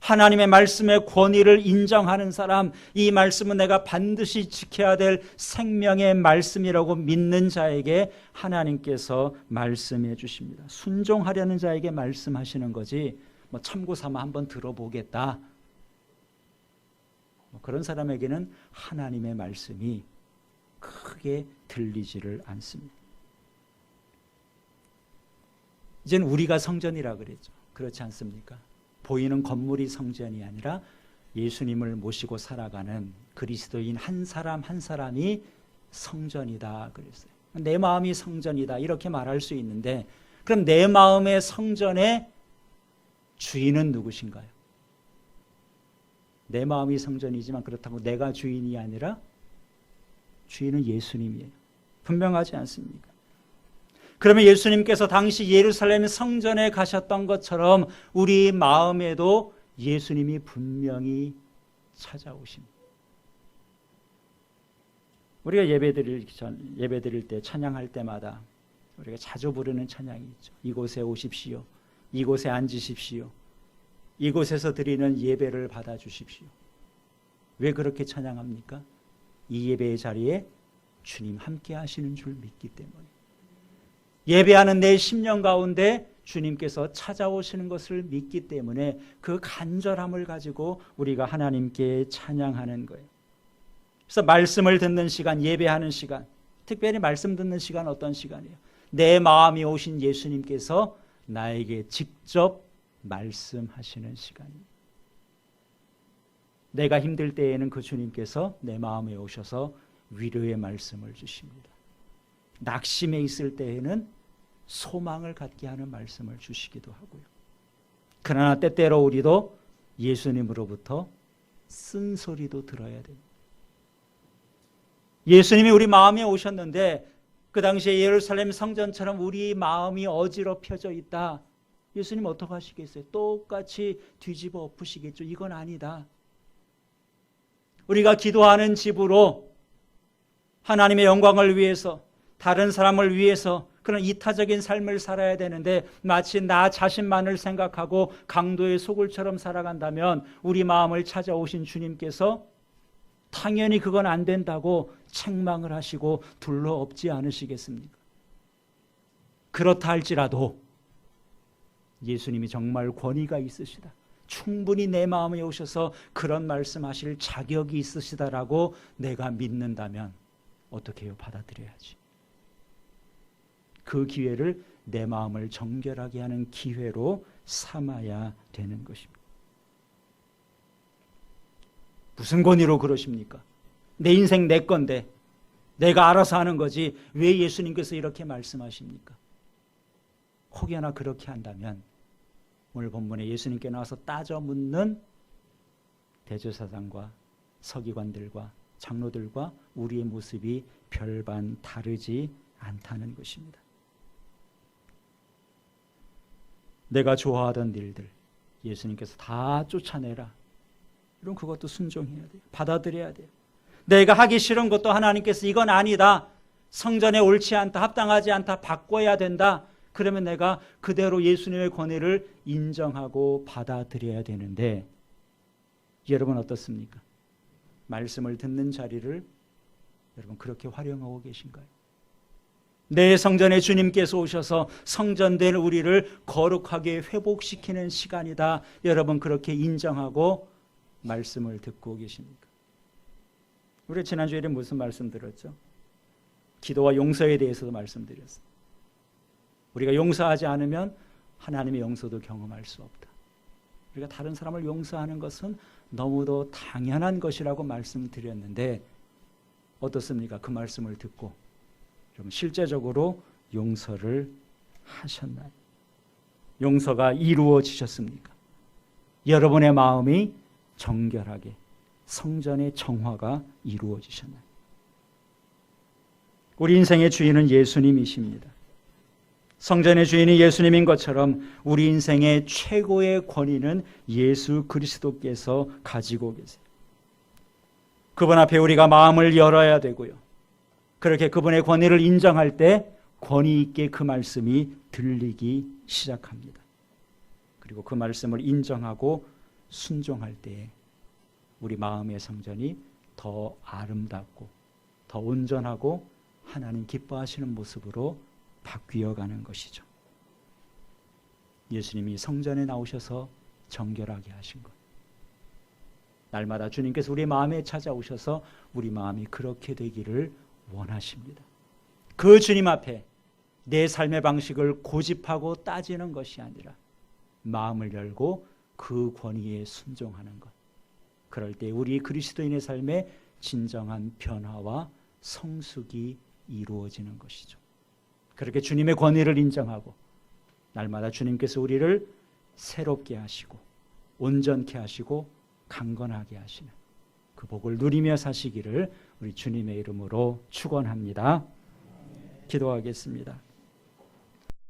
하나님의 말씀의 권위를 인정하는 사람, 이 말씀은 내가 반드시 지켜야 될 생명의 말씀이라고 믿는 자에게 하나님께서 말씀해 주십니다. 순종하려는 자에게 말씀하시는 거지 참고 삼아 한번 들어보겠다, 그런 사람에게는 하나님의 말씀이 크게 들리지를 않습니다. 이제는 우리가 성전이라 그랬죠. 그렇지 않습니까? 보이는 건물이 성전이 아니라 예수님을 모시고 살아가는 그리스도인 한 사람 한 사람이 성전이다 그랬어요. 내 마음이 성전이다 이렇게 말할 수 있는데, 그럼 내 마음의 성전의 주인은 누구신가요? 내 마음이 성전이지만 그렇다고 내가 주인이 아니라 주인은 예수님이에요. 분명하지 않습니까? 그러면 예수님께서 당시 예루살렘 성전에 가셨던 것처럼 우리 마음에도 예수님이 분명히 찾아오십니다. 우리가 예배드릴 때, 찬양할 때마다 우리가 자주 부르는 찬양이 있죠. 이곳에 오십시오. 이곳에 앉으십시오. 이곳에서 드리는 예배를 받아주십시오. 왜 그렇게 찬양합니까? 이 예배의 자리에 주님 함께 하시는 줄 믿기 때문에, 예배하는 내 심령 가운데 주님께서 찾아오시는 것을 믿기 때문에 그 간절함을 가지고 우리가 하나님께 찬양하는 거예요. 그래서 말씀을 듣는 시간, 예배하는 시간, 특별히 말씀 듣는 시간 어떤 시간이에요? 내 마음이 오신 예수님께서 나에게 직접 말씀하시는 시간입니다. 내가 힘들 때에는 그 주님께서 내 마음에 오셔서 위로의 말씀을 주십니다. 낙심해 있을 때에는 소망을 갖게 하는 말씀을 주시기도 하고요. 그러나 때때로 우리도 예수님으로부터 쓴소리도 들어야 됩니다. 예수님이 우리 마음에 오셨는데 그 당시에 예루살렘 성전처럼 우리 마음이 어지럽혀져 있다. 예수님 어떻게 하시겠어요? 똑같이 뒤집어 엎으시겠죠. 이건 아니다. 우리가 기도하는 집으로 하나님의 영광을 위해서, 다른 사람을 위해서 그런 이타적인 삶을 살아야 되는데 마치 나 자신만을 생각하고 강도의 소굴처럼 살아간다면 우리 마음을 찾아오신 주님께서 당연히 그건 안 된다고 책망을 하시고 둘러엎지 않으시겠습니까? 그렇다 할지라도 예수님이 정말 권위가 있으시다, 충분히 내 마음에 오셔서 그런 말씀하실 자격이 있으시다라고 내가 믿는다면 어떻게 해요? 받아들여야지. 그 기회를 내 마음을 정결하게 하는 기회로 삼아야 되는 것입니다. 무슨 권위로 그러십니까? 내 인생 내 건데 내가 알아서 하는 거지 왜 예수님께서 이렇게 말씀하십니까? 혹여나 그렇게 한다면 오늘 본문에 예수님께 나와서 따져 묻는 대제사장과 서기관들과 장로들과 우리의 모습이 별반 다르지 않다는 것입니다. 내가 좋아하던 일들 예수님께서 다 쫓아내라. 그럼 그것도 순종해야 돼요. 받아들여야 돼요. 내가 하기 싫은 것도 하나님께서 이건 아니다, 성전에 옳지 않다, 합당하지 않다, 바꿔야 된다. 그러면 내가 그대로 예수님의 권위를 인정하고 받아들여야 되는데, 여러분 어떻습니까? 말씀을 듣는 자리를 여러분 그렇게 활용하고 계신가요? 내 성전에 주님께서 오셔서 성전된 우리를 거룩하게 회복시키는 시간이다, 여러분 그렇게 인정하고 말씀을 듣고 계십니까? 우리 지난주에는 무슨 말씀 들었죠? 기도와 용서에 대해서도 말씀드렸어요. 우리가 용서하지 않으면 하나님의 용서도 경험할 수 없다. 우리가 다른 사람을 용서하는 것은 너무도 당연한 것이라고 말씀드렸는데 어떻습니까? 그 말씀을 듣고 좀 실제적으로 용서를 하셨나요? 용서가 이루어지셨습니까? 여러분의 마음이 정결하게 성전의 정화가 이루어지셨나요? 우리 인생의 주인은 예수님이십니다. 성전의 주인이 예수님인 것처럼 우리 인생의 최고의 권위는 예수 그리스도께서 가지고 계세요. 그분 앞에 우리가 마음을 열어야 되고요. 그렇게 그분의 권위를 인정할 때 권위 있게 그 말씀이 들리기 시작합니다. 그리고 그 말씀을 인정하고 순종할 때에 우리 마음의 성전이 더 아름답고 더 온전하고 하나님 기뻐하시는 모습으로 바뀌어가는 것이죠. 예수님이 성전에 나오셔서 정결하게 하신 것. 날마다 주님께서 우리 마음에 찾아오셔서 우리 마음이 그렇게 되기를 원하십니다. 그 주님 앞에 내 삶의 방식을 고집하고 따지는 것이 아니라 마음을 열고 그 권위에 순종하는 것. 그럴 때 우리 그리스도인의 삶에 진정한 변화와 성숙이 이루어지는 것이죠. 그렇게 주님의 권위를 인정하고 날마다 주님께서 우리를 새롭게 하시고 온전케 하시고 강건하게 하시는 그 복을 누리며 사시기를 우리 주님의 이름으로 축원합니다. 기도하겠습니다.